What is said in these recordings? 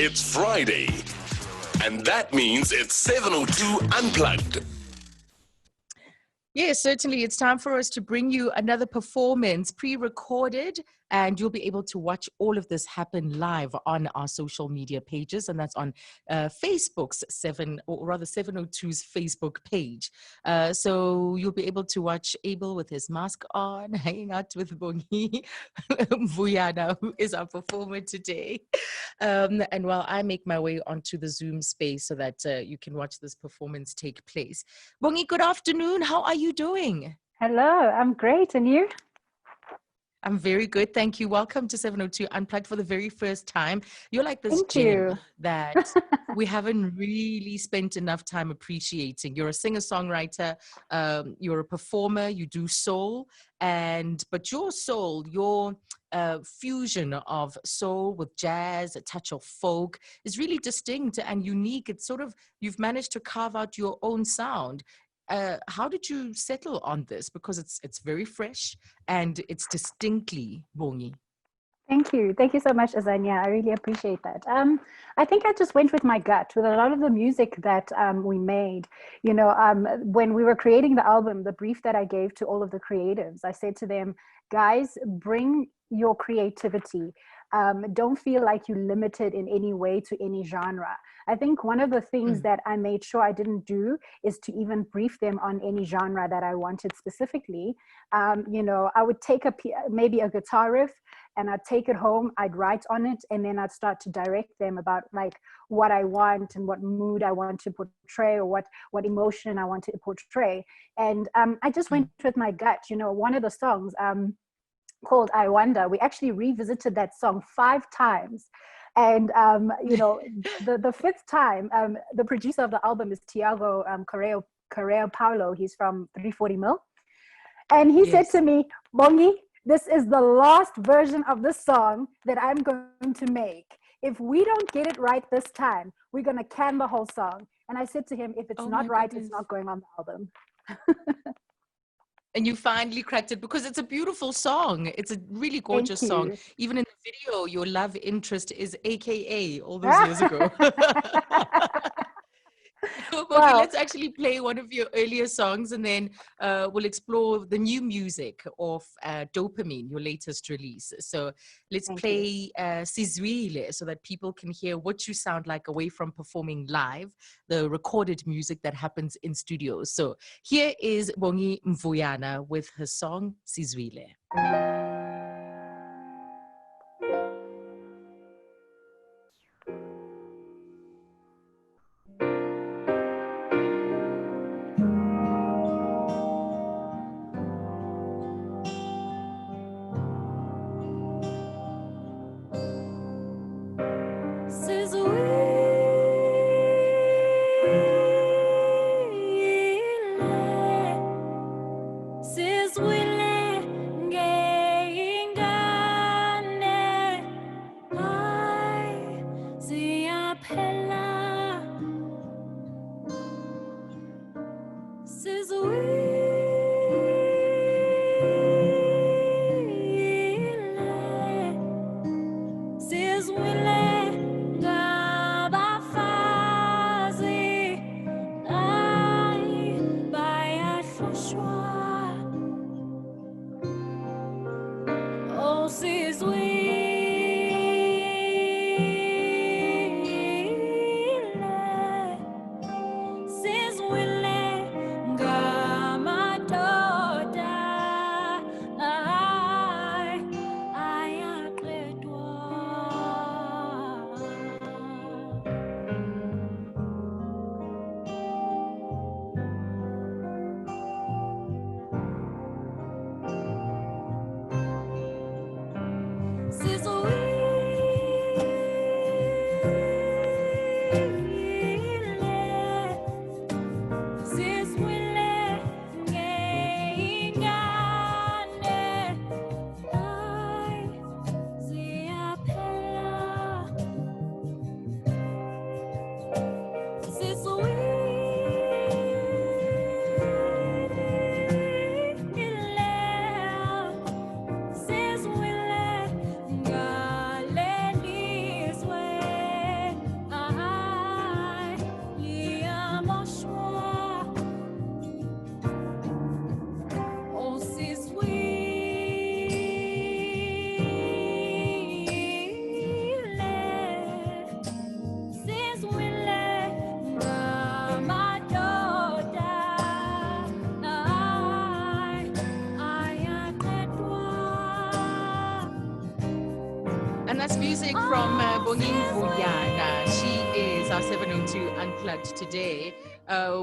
It's Friday, and that means it's 7:02 Unplugged. Yes, certainly. It's time for us to bring you another performance pre-recorded, and you'll be able to watch all of this happen live on our social media pages, and that's on Facebook's 702's Facebook page. So you'll be able to watch Abel with his mask on, hanging out with Bongi Mvuyana, who is our performer today. And while I make my way onto the Zoom space so that you can watch this performance take place. Bongi, good afternoon. How are you doing? Hello, I'm great. And you? I'm very good. Thank you. Welcome to 702 Unplugged for the very first time. You're like this Thank gem you. that we haven't really spent enough time appreciating. You're a singer-songwriter, you're a performer, you do soul, but your soul, your fusion of soul with jazz, a touch of folk is really distinct and unique. It's sort of, you've managed to carve out your own sound. How did you settle on this? Because it's very fresh and it's distinctly Bongi. Thank you. Thank you so much, Azania. I really appreciate that. I think I just went with my gut with a lot of the music that we made. You know, when we were creating the album, the brief that I gave to all of the creatives, I said to them, guys, bring your creativity. Don't feel like you're limited in any way to any genre. I think one of the things that I made sure I didn't do is to even brief them on any genre that I wanted specifically. You know, I would take maybe a guitar riff and I'd take it home, I'd write on it, and then I'd start to direct them about like what I want and what mood I want to portray or what emotion I want to portray. And I just went with my gut. You know, one of the songs called I Wonder, we actually revisited that song 5 times. And, you know, the 5th time, the producer of the album is Tiago Correa Paulo. He's from 340 Mil. And he said to me, Bongi, this is the last version of the song that I'm going to make. If we don't get it right this time, we're going to can the whole song. And I said to him, if it's not right, it's not going on the album. And you finally cracked it because it's a beautiful song. It's a really gorgeous song. Even in the video, your love interest is AKA all those years ago. Okay, let's actually play one of your earlier songs and then we'll explore the new music of Dopamine, your latest release. So let's play Sizwile so that people can hear what you sound like away from performing live, the recorded music that happens in studios. So here is Bongi Mvuyana with her song Sizwile. Sizwile, That's music from Bongi Mvuyana. She is our 702 Unplugged today.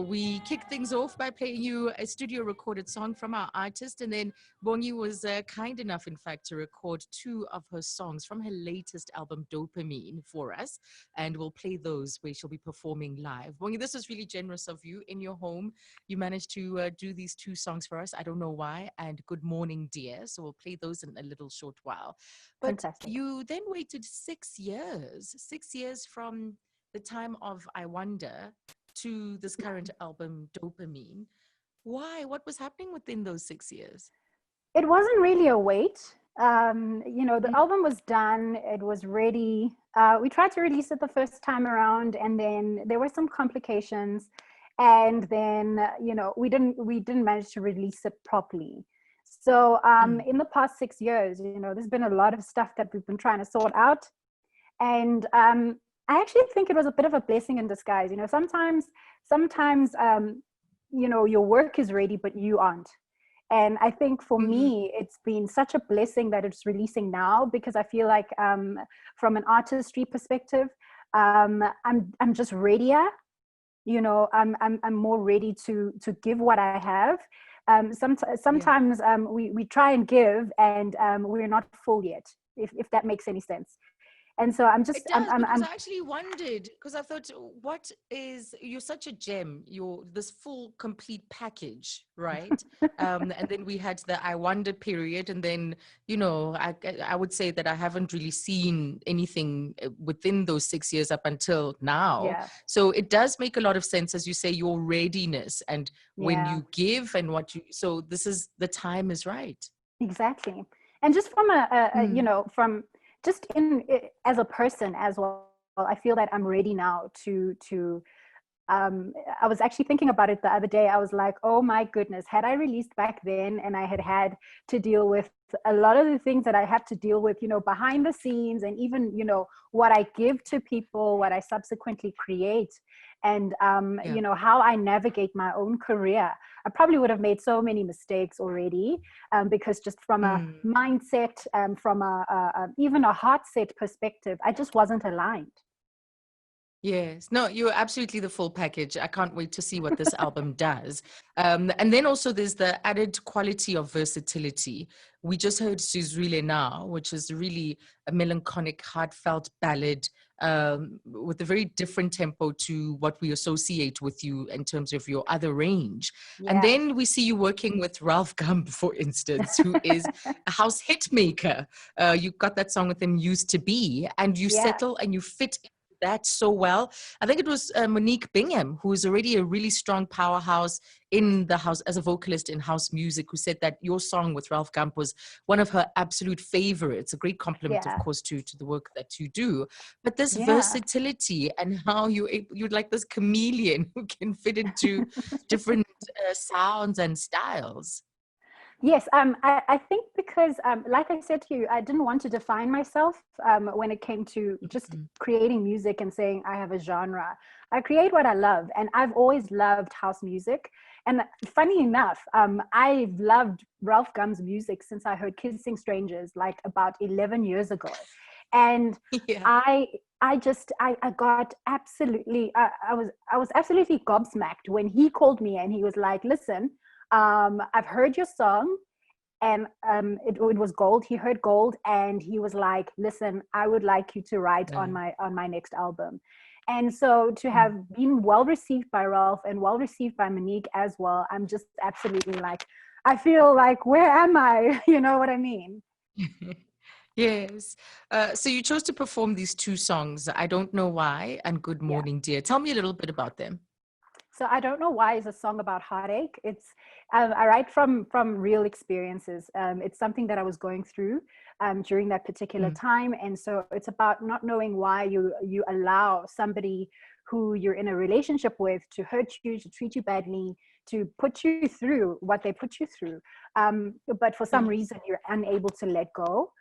We kicked things off by playing you a studio recorded song from our artist, and then Bongi was kind enough, in fact, to record two of her songs from her latest album, Dopamine, for us, and we'll play those where she'll be performing live. Bongi, this was really generous of you. In your home, you managed to do these two songs for us. I don't know why, and Good Morning, Dear. So we'll play those in a little short while. But Fantastic. you then waited 6 years from the time of I Wonder to this current album, Dopamine. Why? What was happening within those 6 years? It wasn't really a wait. The Mm. album was done, it was ready. We tried to release it the first time around, and then there were some complications. And then, we didn't manage to release it properly. So Mm. in the past 6 years, there's been a lot of stuff that we've been trying to sort out. And I actually think it was a bit of a blessing in disguise. Sometimes your work is ready, but you aren't. And I think for Mm-hmm. me, it's been such a blessing that it's releasing now, because I feel like from an artistry perspective, I'm just readier. I'm more ready to give what I have. Yeah. Sometimes we try and give, and we're not full yet, if that makes any sense. And so I'm just It does, because I'm I actually wondered, because I thought, you're such a gem, you're this full, complete package, right? And then we had the I Wonder period, and then, I would say that I haven't really seen anything within those 6 years up until now. Yeah, So it does make a lot of sense, as you say, your readiness and when yeah. you give and so the time is right. Exactly. And just from Mm. from just as a person as well, I feel that I'm ready now to I was actually thinking about it the other day. I was like, oh my goodness, had I released back then and I had to deal with a lot of the things that I have to deal with, behind the scenes, and even, what I give to people, what I subsequently create, and, Yeah. how I navigate my own career. I probably would have made so many mistakes already, because just from a Mm. mindset, from even a heart set perspective, I just wasn't aligned. Yes. No, you're absolutely the full package. I can't wait to see what this album does. And then also there's the added quality of versatility. We just heard Suzrile now, which is really a melancholic, heartfelt ballad with a very different tempo to what we associate with you in terms of your other range. And Yeah. then we see you working with Ralph Gump, for instance, who is a house hit maker. You got that song with him, Used to Be, and you Yeah. settle and you fit that so well. I think it was Monique Bingham, who is already a really strong powerhouse in the house as a vocalist in house music, who said that your song with Ralph Gump was one of her absolute favorites. A great compliment, of Yeah. course, to the work that you do. But this Yeah. versatility and how you're like this chameleon who can fit into different sounds and styles. Yes, I think because, like I said to you, I didn't want to define myself when it came to just Mhm. creating music and saying I have a genre. I create what I love, and I've always loved house music. And funny enough, I've loved Ralph Gump's music since I heard Kids Sing Strangers, like about 11 years ago. And Yeah. I, I got absolutely, I was absolutely gobsmacked when he called me and he was like, listen, I've heard your song, and it was Gold. He heard Gold, and he was like, listen, I would like you to write Yeah. on my next album. And so to Mm. have been well received by Ralph and well received by Monique as well, I'm just absolutely like, I feel like, where am I? You know what I mean? Yes. So you chose to perform these two songs, I Don't Know Why and Good Yeah. Morning, Dear. Tell me a little bit about them. So I Don't Know Why is a song about heartache. It's I write from real experiences. It's something that I was going through during that particular Mm. time, and so it's about not knowing why you allow somebody who you're in a relationship with to hurt you, to treat you badly, to put you through what they put you through. But for some Yes. reason, you're unable to let go.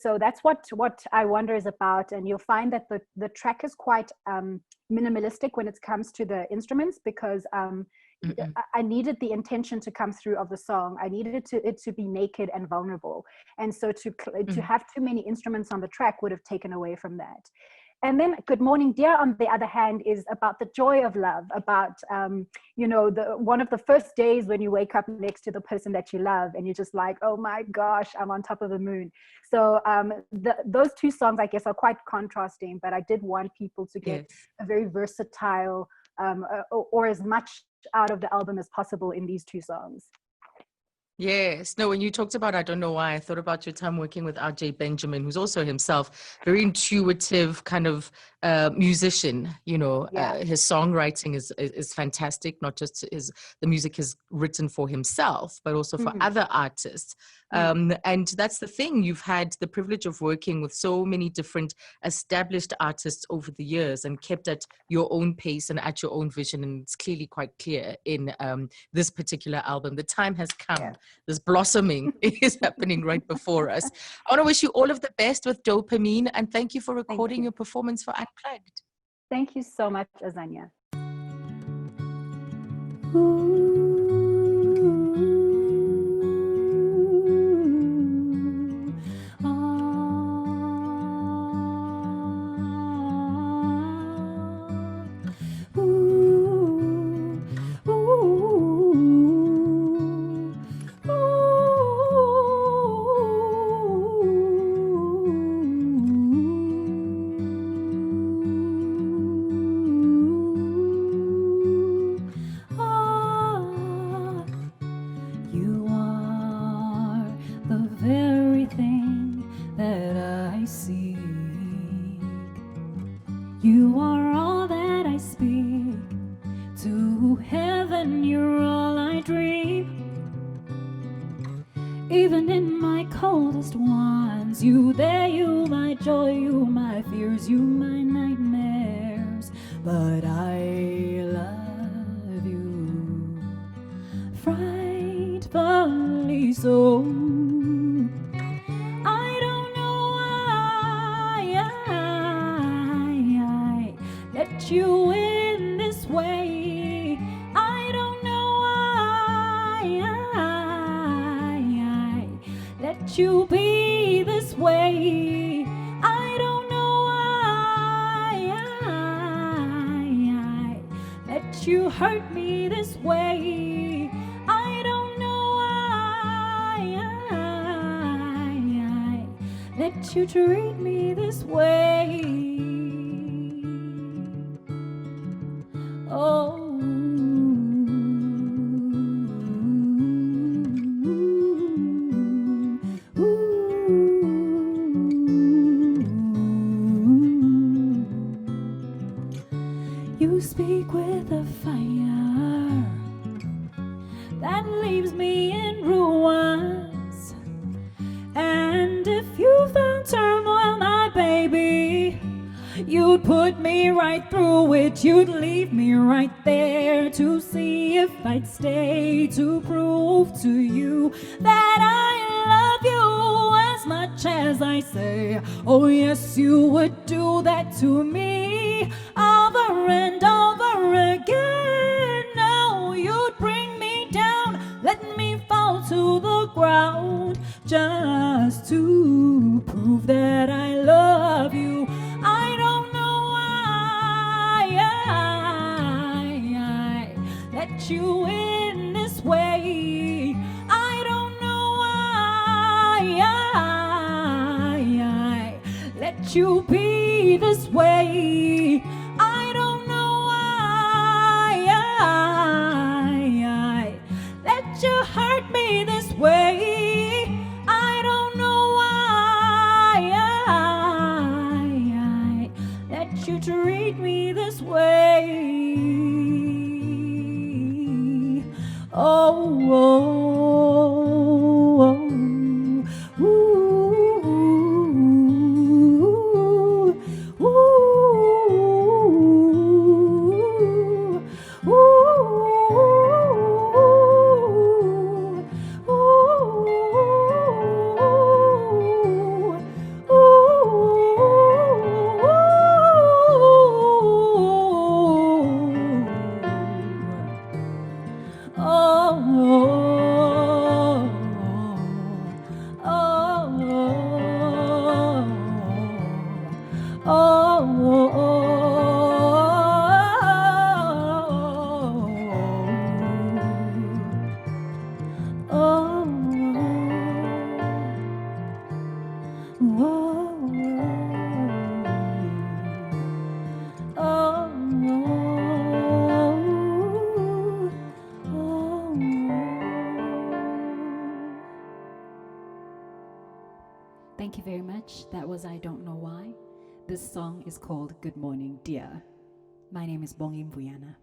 So that's what I Wonder is about, and you'll find that the track is quite minimalistic when it comes to the instruments, because Mm-mm. I needed the intention to come through of the song. I needed it to be naked and vulnerable. And so to have too many instruments on the track would have taken away from that. And then Good Morning Dear, on the other hand, is about the joy of love, about, one of the first days when you wake up next to the person that you love and you're just like, oh my gosh, I'm on top of the moon. So those two songs, I guess, are quite contrasting, but I did want people to get a very versatile or as much out of the album as possible in these two songs. Yes. No, when you talked about, I don't know why, I thought about your time working with R.J. Benjamin, who's also himself very intuitive kind of musician. His songwriting is fantastic, not just the music is written for himself, but also for other artists. And that's the thing. You've had the privilege of working with so many different established artists over the years and kept at your own pace and at your own vision. And it's clearly quite clear in this particular album. The time has come. Yeah. This blossoming is happening right before us. I want to wish you all of the best with Dopamine, and thank you for recording your performance for Unplugged. Thank you so much, Azania. You are all that I speak. To heaven, you're all I dream. Even in my coldest ones, you there, you my joy, you my fears, you my nightmares. But I love you frightfully so. I don't know why I let you in this way. I don't know why I let you be this way. I don't know why I let you hurt me this way. I don't know why I let you treat me this way. Oh. You speak with a fire that leaves me in ruins. And if you found turmoil, my baby, you'd put me right through it. You'd leave me right there to see if I'd stay, to prove to you that I love you as much as I say. Oh yes, you would do that to me over and over again. No, you'd bring me down, let me fall to the ground, just to prove that I love you. I don't know why I let you in this way. I don't know why I let you be this way. I don't know why I let you hurt me this way. I don't know why I let you treat me this way. Oh, oh, oh. Ooh, ooh, ooh, ooh, Thank you very much. That was I Don't Know Why. This song is called Good Morning, Dear. My name is Bongi Mvuyana.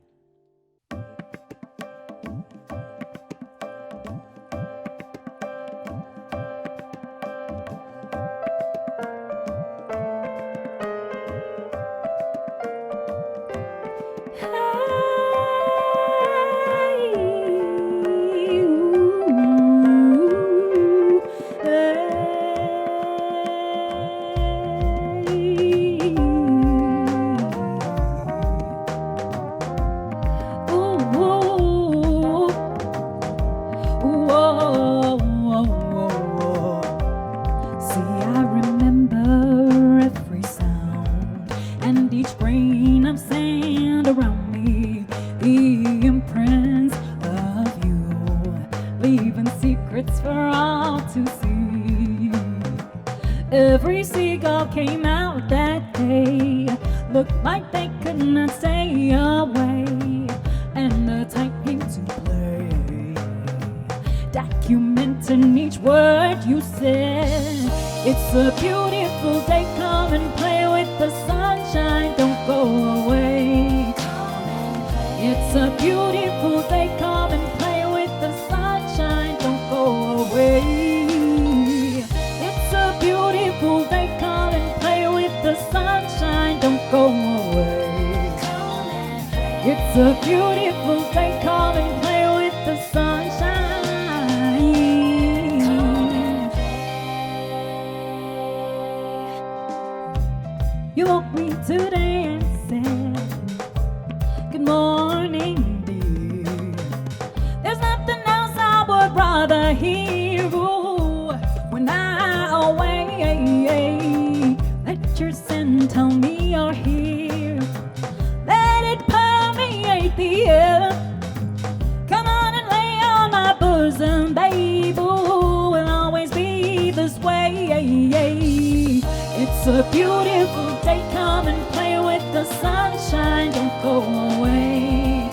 Every seagull came out that day, looked like they could not stay away, and the tide came to play, documenting each word you said. It's a beautiful day, come and play with the sunshine, don't go away. It's a beautiful day, come and play with the sunshine, don't go away. Beautiful day, come and play with the sunshine, don't go away. It's a beautiful day, come and play with the sunshine. You woke me today and said, good morning, dear. There's nothing else I would rather hear. Ooh, when I awake, let your sin tell me you're here. Let it permeate the air. Come on and lay on my bosom, babe. Ooh, will always be this way. It's a beautiful day, come and play with the sunshine, don't go away.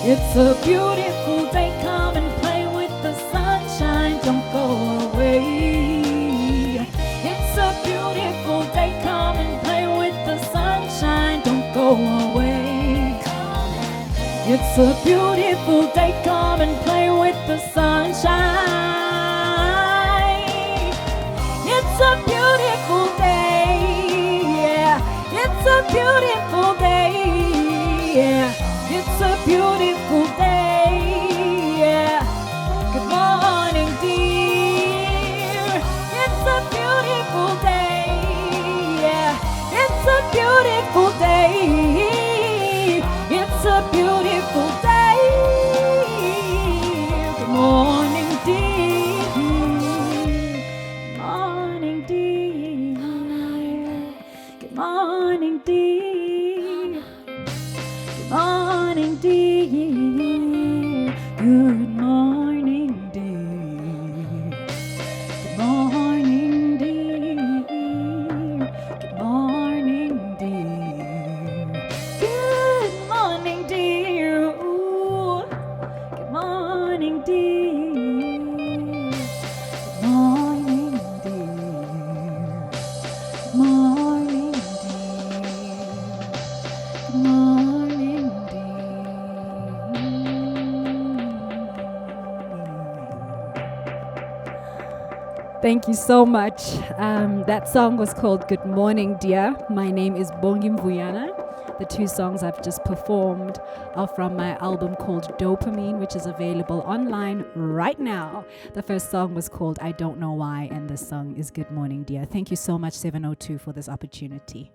It's a beautiful day, come and play with the sunshine, don't go away. It's a beautiful day, come and play with the sunshine, don't go away. It's a beautiful day, come and play with the sunshine. It's a beautiful day, yeah. It's a beautiful day, yeah. It's a beautiful day, yeah. Good morning, dear. It's a beautiful day, yeah. It's a beautiful day. It's a beautiful day. Good morning, dear. Morning, dear. Good morning, dear. Good morning, dear. Good morning, dear. Good morning, dear. Good morning, dear. Good morning, dear. Ooh. Good morning, dear. Good morning, dear. Good morning, dear. Good morning, dear. Thank you so much. That song was called Good Morning, Dear. My name is Bongi Mvuyana. The two songs I've just performed are from my album called Dopamine, which is available online right now. The first song was called I Don't Know Why, and this song is Good Morning, Dear. Thank you so much, 702, for this opportunity.